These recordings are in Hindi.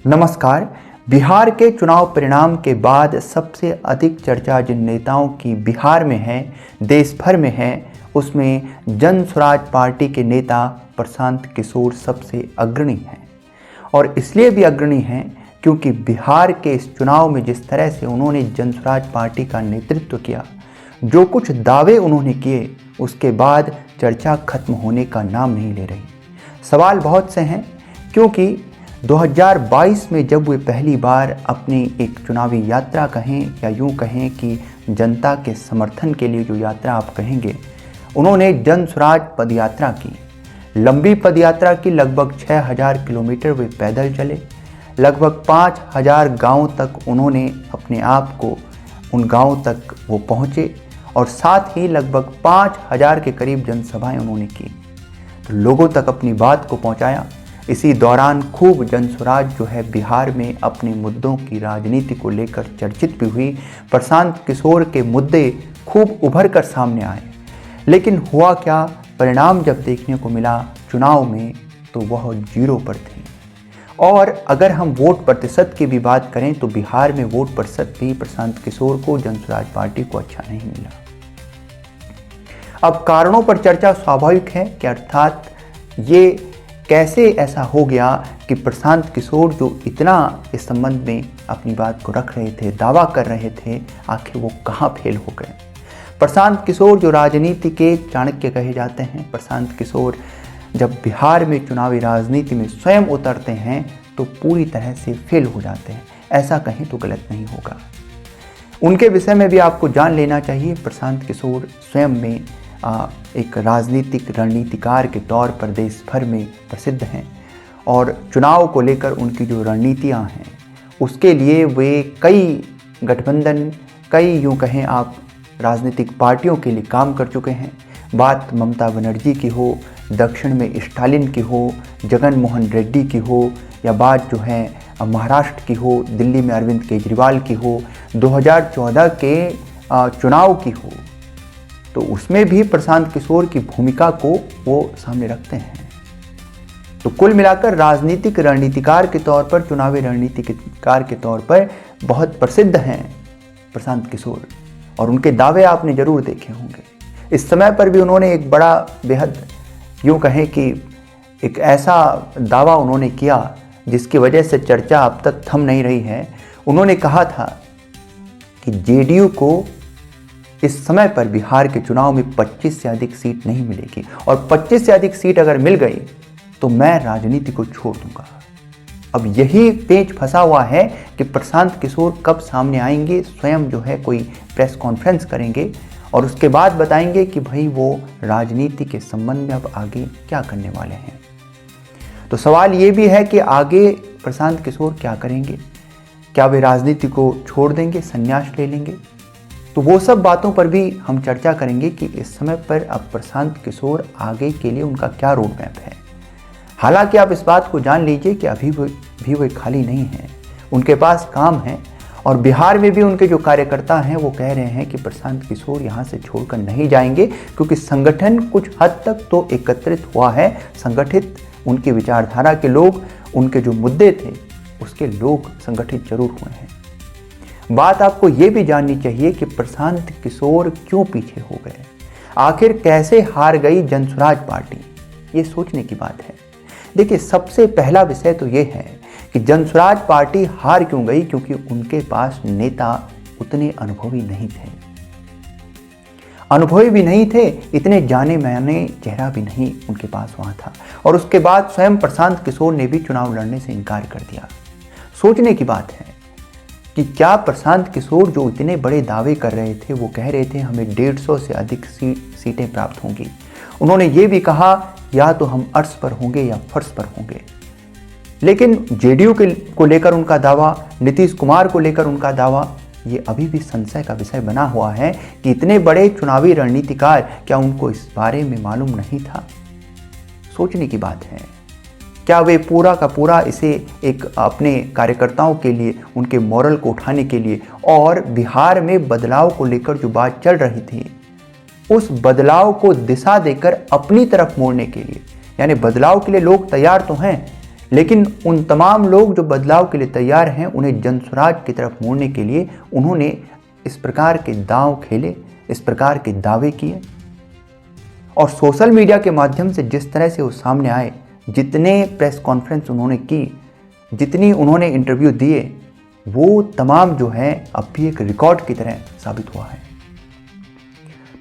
नमस्कार। बिहार के चुनाव परिणाम के बाद सबसे अधिक चर्चा जिन नेताओं की बिहार में है, देश भर में है, उसमें जन स्वराज पार्टी के नेता प्रशांत किशोर सबसे अग्रणी हैं। और इसलिए भी अग्रणी हैं क्योंकि बिहार के इस चुनाव में जिस तरह से उन्होंने जन स्वराज पार्टी का नेतृत्व किया, जो कुछ दावे उन्होंने किए, उसके बाद चर्चा खत्म होने का नाम नहीं ले रही। सवाल बहुत से हैं क्योंकि 2022 में जब वे पहली बार अपनी एक चुनावी यात्रा कहें या यूँ कहें कि जनता के समर्थन के लिए जो यात्रा आप कहेंगे, उन्होंने जन स्वराज पदयात्रा की। लंबी पदयात्रा की, लगभग 6000 किलोमीटर वे पैदल चले, लगभग 5000 गाँव तक उन्होंने अपने आप को उन गाँव तक वो पहुँचे और साथ ही लगभग 5000 के करीब जनसभाएं उन्होंने की, तो लोगों तक अपनी बात को पहुँचाया। इसी दौरान खूब जन स्वराज जो है बिहार में अपने मुद्दों की राजनीति को लेकर चर्चित भी हुई। प्रशांत किशोर के मुद्दे खूब उभर कर सामने आए, लेकिन हुआ क्या, परिणाम जब देखने को मिला चुनाव में तो वह 0 पर थे। और अगर हम वोट प्रतिशत की भी बात करें तो बिहार में वोट प्रतिशत भी प्रशांत किशोर को, जन स्वराज पार्टी को अच्छा नहीं मिला। अब कारणों पर चर्चा स्वाभाविक है कि अर्थात ये कैसे ऐसा हो गया कि प्रशांत किशोर जो इतना इस संबंध में अपनी बात को रख रहे थे, दावा कर रहे थे, आखिर वो कहाँ फेल हो गए। प्रशांत किशोर जो राजनीति के चाणक्य कहे जाते हैं, प्रशांत किशोर जब बिहार में चुनावी राजनीति में स्वयं उतरते हैं तो पूरी तरह से फेल हो जाते हैं। ऐसा कहीं तो गलत नहीं होगा। उनके विषय में भी आपको जान लेना चाहिए। प्रशांत किशोर स्वयं में एक राजनीतिक रणनीतिकार के तौर पर देश भर में प्रसिद्ध हैं और चुनाव को लेकर उनकी जो रणनीतियाँ हैं उसके लिए वे कई गठबंधन, कई यूँ कहें आप राजनीतिक पार्टियों के लिए काम कर चुके हैं। बात ममता बनर्जी की हो, दक्षिण में स्टालिन की हो, जगन मोहन रेड्डी की हो, या बात जो है महाराष्ट्र की हो, दिल्ली में अरविंद केजरीवाल की हो, 2014 के चुनाव की हो, तो उसमें भी प्रशांत किशोर की भूमिका को वो सामने रखते हैं। तो कुल मिलाकर राजनीतिक रणनीतिकार के तौर पर, चुनावी रणनीतिकार के तौर पर बहुत प्रसिद्ध हैं प्रशांत किशोर, और उनके दावे आपने जरूर देखे होंगे। इस समय पर भी उन्होंने एक बड़ा, बेहद यूँ कहें कि एक ऐसा दावा उन्होंने किया जिसकी वजह से चर्चा अब तक थम नहीं रही है। उन्होंने कहा था कि जेडीयू को इस समय पर बिहार के चुनाव में 25 से अधिक सीट नहीं मिलेगी, और 25 से अधिक सीट अगर मिल गई तो मैं राजनीति को छोड़ दूंगा। अब यही पेंच फंसा हुआ है कि प्रशांत किशोर कब सामने आएंगे, स्वयं जो है कोई प्रेस कॉन्फ्रेंस करेंगे और उसके बाद बताएंगे कि भाई वो राजनीति के संबंध में अब आगे क्या करने वाले हैं। तो सवाल ये भी है कि आगे प्रशांत किशोर क्या करेंगे, क्या वे राजनीति को छोड़ देंगे, संन्यास ले लेंगे। तो वो सब बातों पर भी हम चर्चा करेंगे कि इस समय पर अब प्रशांत किशोर आगे के लिए उनका क्या रोड मैप है। हालांकि आप इस बात को जान लीजिए कि अभी भी वे खाली नहीं हैं, उनके पास काम है, और बिहार में भी उनके जो कार्यकर्ता हैं वो कह रहे हैं कि प्रशांत किशोर यहाँ से छोड़कर नहीं जाएंगे, क्योंकि संगठन कुछ हद तक तो एकत्रित हुआ है, संगठित उनकी विचारधारा के लोग, उनके जो मुद्दे थे उसके लोग संगठित जरूर हुए हैं। बात आपको ये भी जाननी चाहिए कि प्रशांत किशोर क्यों पीछे हो गए, आखिर कैसे हार गई जन स्वराज पार्टी, ये सोचने की बात है। देखिए, सबसे पहला विषय तो ये है कि जन स्वराज पार्टी हार क्यों गई, क्योंकि उनके पास नेता उतने अनुभवी नहीं थे। अनुभवी भी नहीं थे, इतने जाने माने चेहरा भी नहीं उनके पास वहाँ था। और उसके बाद स्वयं प्रशांत किशोर ने भी चुनाव लड़ने से इनकार कर दिया। सोचने की बात है कि क्या प्रशांत किशोर जो इतने बड़े दावे कर रहे थे, वो कह रहे थे हमें 150 से अधिक सीटें प्राप्त होंगी। उन्होंने ये भी कहा या तो हम अर्श पर होंगे या फर्श पर होंगे। लेकिन जेडीयू को लेकर उनका दावा, नीतीश कुमार को लेकर उनका दावा, ये अभी भी संशय का विषय बना हुआ है कि इतने बड़े चुनावी रणनीतिकार, क्या उनको इस बारे में मालूम नहीं था। सोचने की बात है, क्या वे पूरा का पूरा इसे एक अपने कार्यकर्ताओं के लिए, उनके मोरल को उठाने के लिए, और बिहार में बदलाव को लेकर जो बात चल रही थी उस बदलाव को दिशा देकर अपनी तरफ मोड़ने के लिए, यानी बदलाव के लिए लोग तैयार तो हैं, लेकिन उन तमाम लोग जो बदलाव के लिए तैयार हैं, उन्हें जनसुराज की तरफ मोड़ने के लिए उन्होंने इस प्रकार के दांव खेले, इस प्रकार के दावे किए। और सोशल मीडिया के माध्यम से जिस तरह से वो सामने आए, जितने प्रेस कॉन्फ्रेंस उन्होंने की, जितनी उन्होंने इंटरव्यू दिए, वो तमाम जो है अब भी एक रिकॉर्ड की तरह साबित हुआ है।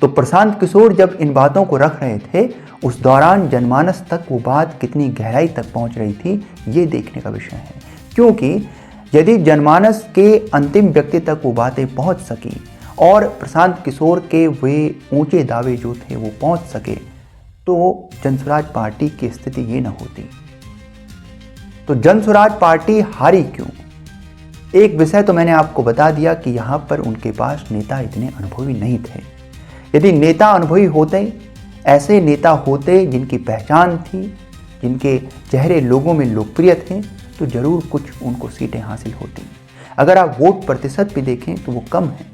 तो प्रशांत किशोर जब इन बातों को रख रहे थे, उस दौरान जनमानस तक वो बात कितनी गहराई तक पहुंच रही थी, ये देखने का विषय है। क्योंकि यदि जनमानस के अंतिम व्यक्ति तक वो बातें पहुंच सकी और प्रशांत किशोर के वे ऊंचे दावे जो थे वो पहुंच सके, तो जनसुराज पार्टी की स्थिति ये न होती। तो जनसुराज पार्टी हारी क्यों? एक विषय तो मैंने आपको बता दिया कि यहाँ पर उनके पास नेता इतने अनुभवी नहीं थे। यदि नेता अनुभवी होते, ऐसे नेता होते जिनकी पहचान थी, जिनके चेहरे लोगों में लोकप्रिय थे, तो जरूर कुछ उनको सीटें हासिल होती। अगर आप वोट प्रतिशत भी देखें तो वो कम है।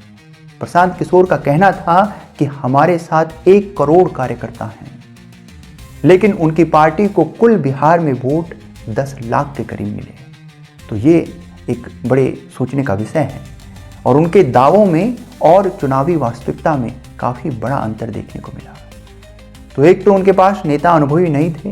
प्रशांत किशोर का कहना था कि हमारे साथ 1 करोड़ कार्यकर्ता हैं, लेकिन उनकी पार्टी को कुल बिहार में वोट 10 लाख के करीब मिले। तो ये एक बड़े सोचने का विषय है और उनके दावों में और चुनावी वास्तविकता में काफ़ी बड़ा अंतर देखने को मिला। तो एक तो उनके पास नेता अनुभवी नहीं थे,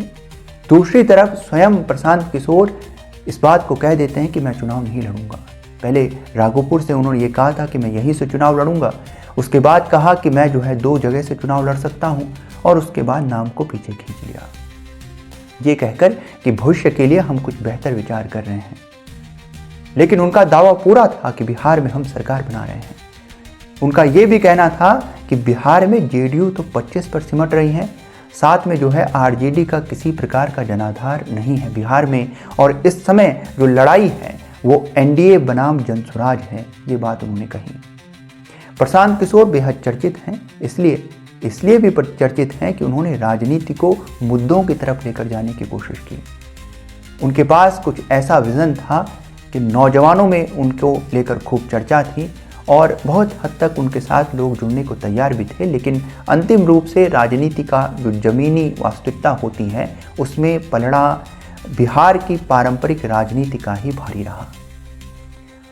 दूसरी तरफ स्वयं प्रशांत किशोर इस बात को कह देते हैं कि मैं चुनाव नहीं लड़ूंगा। पहले राघोपुर से उन्होंने ये कहा था कि मैं यहीं से चुनाव लड़ूंगा, उसके बाद कहा कि मैं जो है 2 जगह से चुनाव लड़ सकता हूं, और उसके बाद नाम को पीछे खींच लिया, ये कहकर कि भविष्य के लिए हम कुछ बेहतर विचार कर रहे हैं। लेकिन उनका दावा पूरा था कि बिहार में हम सरकार बना रहे हैं। उनका ये भी कहना था कि बिहार में जेडीयू तो 25 पर सिमट रही है, साथ में जो है आरजेडी का किसी प्रकार का जनाधार नहीं है बिहार में, और इस समय जो लड़ाई है वो एनडीए बनाम जनसुराज है, ये बात उन्होंने कही। प्रशांत किशोर बेहद चर्चित हैं, इसलिए भी चर्चित हैं कि उन्होंने राजनीति को मुद्दों की तरफ लेकर जाने की कोशिश की। उनके पास कुछ ऐसा विजन था कि नौजवानों में उनको लेकर खूब चर्चा थी और बहुत हद तक उनके साथ लोग जुड़ने को तैयार भी थे, लेकिन अंतिम रूप से राजनीति का जो जमीनी वास्तविकता होती है, उसमें पलड़ा बिहार की पारंपरिक राजनीति का ही भारी रहा।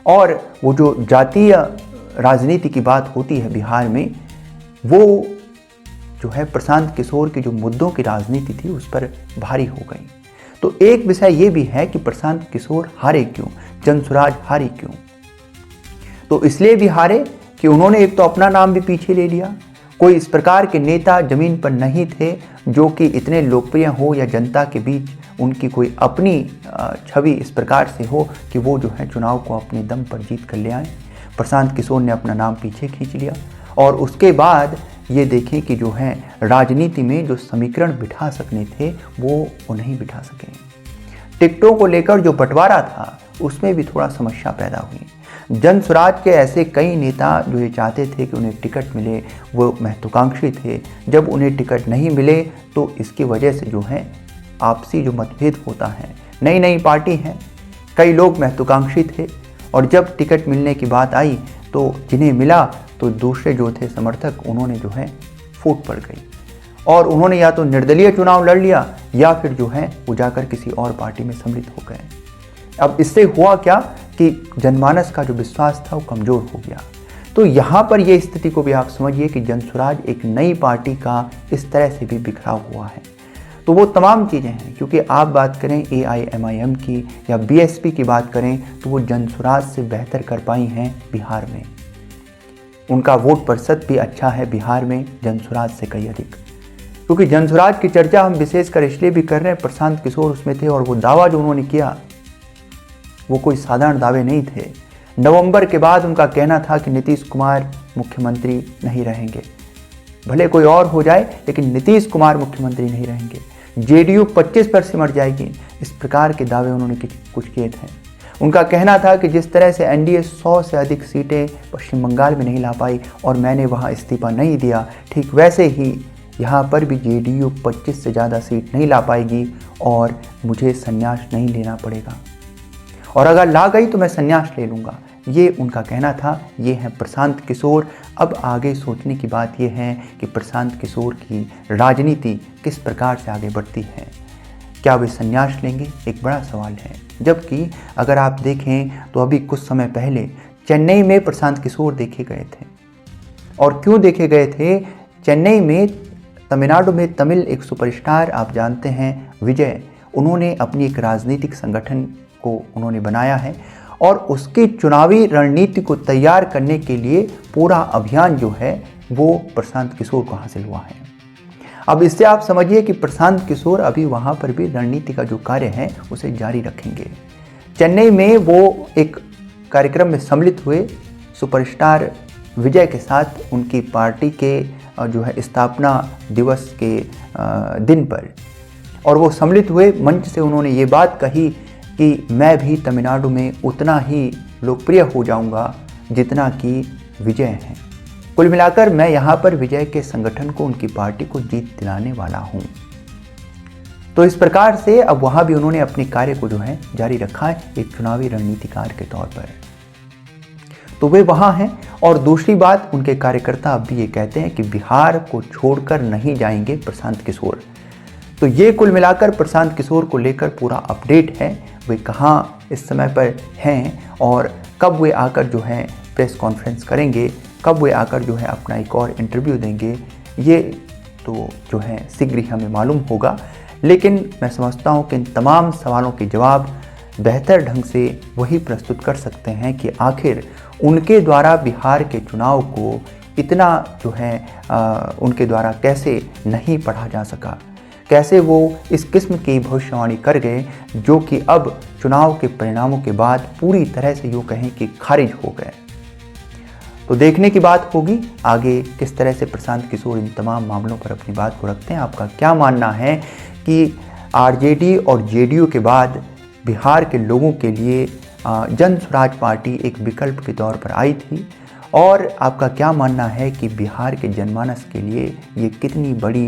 और वो जो जातीय राजनीति की बात होती है बिहार में, वो जो है प्रशांत किशोर की जो मुद्दों की राजनीति थी उस पर भारी हो गई। तो एक विषय ये भी है कि प्रशांत किशोर हारे क्यों, जनसुराज हारी क्यों? तो इसलिए भी हारे कि उन्होंने एक तो अपना नाम भी पीछे ले लिया। कोई इस प्रकार के नेता जमीन पर नहीं थे जो कि इतने लोकप्रिय हो या जनता के बीच उनकी कोई अपनी छवि इस प्रकार से हो कि वो जो है चुनाव को अपने दम पर जीत कर ले आए। प्रशांत किशोर ने अपना नाम पीछे खींच लिया और उसके बाद ये देखें कि जो है राजनीति में जो समीकरण बिठा सकने थे वो नहीं बिठा सके। टिकटों को लेकर जो बंटवारा था उसमें भी थोड़ा समस्या पैदा हुई। जनसुराज के ऐसे कई नेता जो ये चाहते थे कि उन्हें टिकट मिले, वो महत्वाकांक्षी थे। जब उन्हें टिकट नहीं मिले तो इसकी वजह से जो है आपसी जो मतभेद होता है, नई पार्टी है, कई लोग महत्वाकांक्षी थे और जब टिकट मिलने की बात आई तो जिन्हें मिला तो दूसरे जो थे समर्थक, उन्होंने जो है फूट पड़ गई और उन्होंने या तो निर्दलीय चुनाव लड़ लिया या फिर जो है वो जाकर किसी और पार्टी में सम्मिलित हो गए। अब इससे हुआ क्या कि जनमानस का जो विश्वास था वो कमज़ोर हो गया। तो यहाँ पर ये स्थिति को भी आप समझिए कि जनसुराज एक नई पार्टी का इस तरह से भी बिखराव हुआ है। तो वो तमाम चीज़ें हैं, क्योंकि आप बात करें AIMIM की या BSP की बात करें तो वो जनसुराज से बेहतर कर पाई हैं बिहार में। उनका वोट प्रतिशत भी अच्छा है बिहार में जनसुराज से कई अधिक, क्योंकि जनसुराज की चर्चा हम विशेषकर इसलिए भी कर रहे हैं, प्रशांत किशोर उसमें थे और वो दावा जो उन्होंने किया वो कोई साधारण दावे नहीं थे। नवंबर के बाद उनका कहना था कि नीतीश कुमार मुख्यमंत्री नहीं रहेंगे, भले कोई और हो जाए लेकिन नीतीश कुमार मुख्यमंत्री नहीं रहेंगे, जेडीयू 25 पर सिमट जाएगी। इस प्रकार के दावे उन्होंने कुछ किए थे। उनका कहना था कि जिस तरह से एनडीए 100 से अधिक सीटें पश्चिम बंगाल में नहीं ला पाई और मैंने वहां इस्तीफा नहीं दिया, ठीक वैसे ही यहाँ पर भी जेडीयू 25 से ज़्यादा सीट नहीं ला पाएगी और मुझे संन्यास नहीं लेना पड़ेगा, और अगर ला गई तो मैं संन्यास ले लूँगा। ये उनका कहना था। ये है प्रशांत किशोर। अब आगे सोचने की बात यह है कि प्रशांत किशोर की राजनीति किस प्रकार से आगे बढ़ती है। क्या वे संन्यास लेंगे, एक बड़ा सवाल है। जबकि अगर आप देखें तो अभी कुछ समय पहले चेन्नई में प्रशांत किशोर देखे गए थे। और क्यों देखे गए थे? चेन्नई में, तमिलनाडु में तमिल एक सुपरस्टार आप जानते हैं विजय, उन्होंने अपनी एक राजनीतिक संगठन को उन्होंने बनाया है और उसकी चुनावी रणनीति को तैयार करने के लिए पूरा अभियान जो है वो प्रशांत किशोर को हासिल हुआ है। अब इससे आप समझिए कि प्रशांत किशोर अभी वहाँ पर भी रणनीति का जो कार्य है उसे जारी रखेंगे। चेन्नई में वो एक कार्यक्रम में सम्मिलित हुए सुपरस्टार विजय के साथ उनकी पार्टी के जो है स्थापना दिवस के दिन पर, और वो सम्मिलित हुए। मंच से उन्होंने ये बात कही कि मैं भी तमिलनाडु में उतना ही लोकप्रिय हो जाऊंगा जितना कि विजय हैं। कुल मिलाकर मैं यहाँ पर विजय के संगठन को, उनकी पार्टी को जीत दिलाने वाला हूँ। तो इस प्रकार से अब वहाँ भी उन्होंने अपने कार्य को जो है जारी रखा है एक चुनावी रणनीतिकार के तौर पर। तो वे वहाँ हैं। और दूसरी बात, उनके कार्यकर्ता अब भी ये कहते हैं कि बिहार को छोड़कर नहीं जाएंगे प्रशांत किशोर। तो ये कुल मिलाकर प्रशांत किशोर को लेकर पूरा अपडेट है, वे कहाँ इस समय पर हैं और कब वे आकर जो है प्रेस कॉन्फ्रेंस करेंगे, कब वे आकर जो है अपना एक और इंटरव्यू देंगे, ये तो जो है शीघ्र ही हमें मालूम होगा। लेकिन मैं समझता हूँ कि इन तमाम सवालों के जवाब बेहतर ढंग से वही प्रस्तुत कर सकते हैं कि आखिर उनके द्वारा बिहार के चुनाव को इतना जो है उनके द्वारा कैसे नहीं पढ़ा जा सका, कैसे वो इस किस्म की भविष्यवाणी कर गए जो कि अब चुनाव के परिणामों के बाद पूरी तरह से यूँ कहें कि खारिज हो गए। तो देखने की बात होगी आगे किस तरह से प्रशांत किशोर इन तमाम मामलों पर अपनी बात को रखते हैं। आपका क्या मानना है कि आरजेडी और जेडीयू के बाद बिहार के लोगों के लिए जन स्वराज पार्टी एक विकल्प के तौर पर आई थी, और आपका क्या मानना है कि बिहार के जनमानस के लिए ये कितनी बड़ी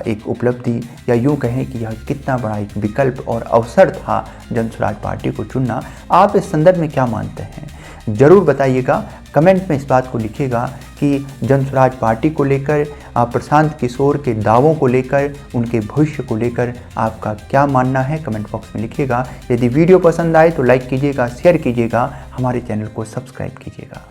एक उपलब्धि, या यूँ कहें कि यह कितना बड़ा एक विकल्प और अवसर था जन स्वराज पार्टी को चुनना? आप इस संदर्भ में क्या मानते हैं? ज़रूर बताइएगा, कमेंट में इस बात को लिखिएगा कि जन स्वराज पार्टी को लेकर, प्रशांत किशोर के दावों को लेकर, उनके भविष्य को लेकर आपका क्या मानना है, कमेंट बॉक्स में लिखिएगा। यदि वीडियो पसंद आए तो लाइक कीजिएगा, शेयर कीजिएगा, हमारे चैनल को सब्सक्राइब कीजिएगा।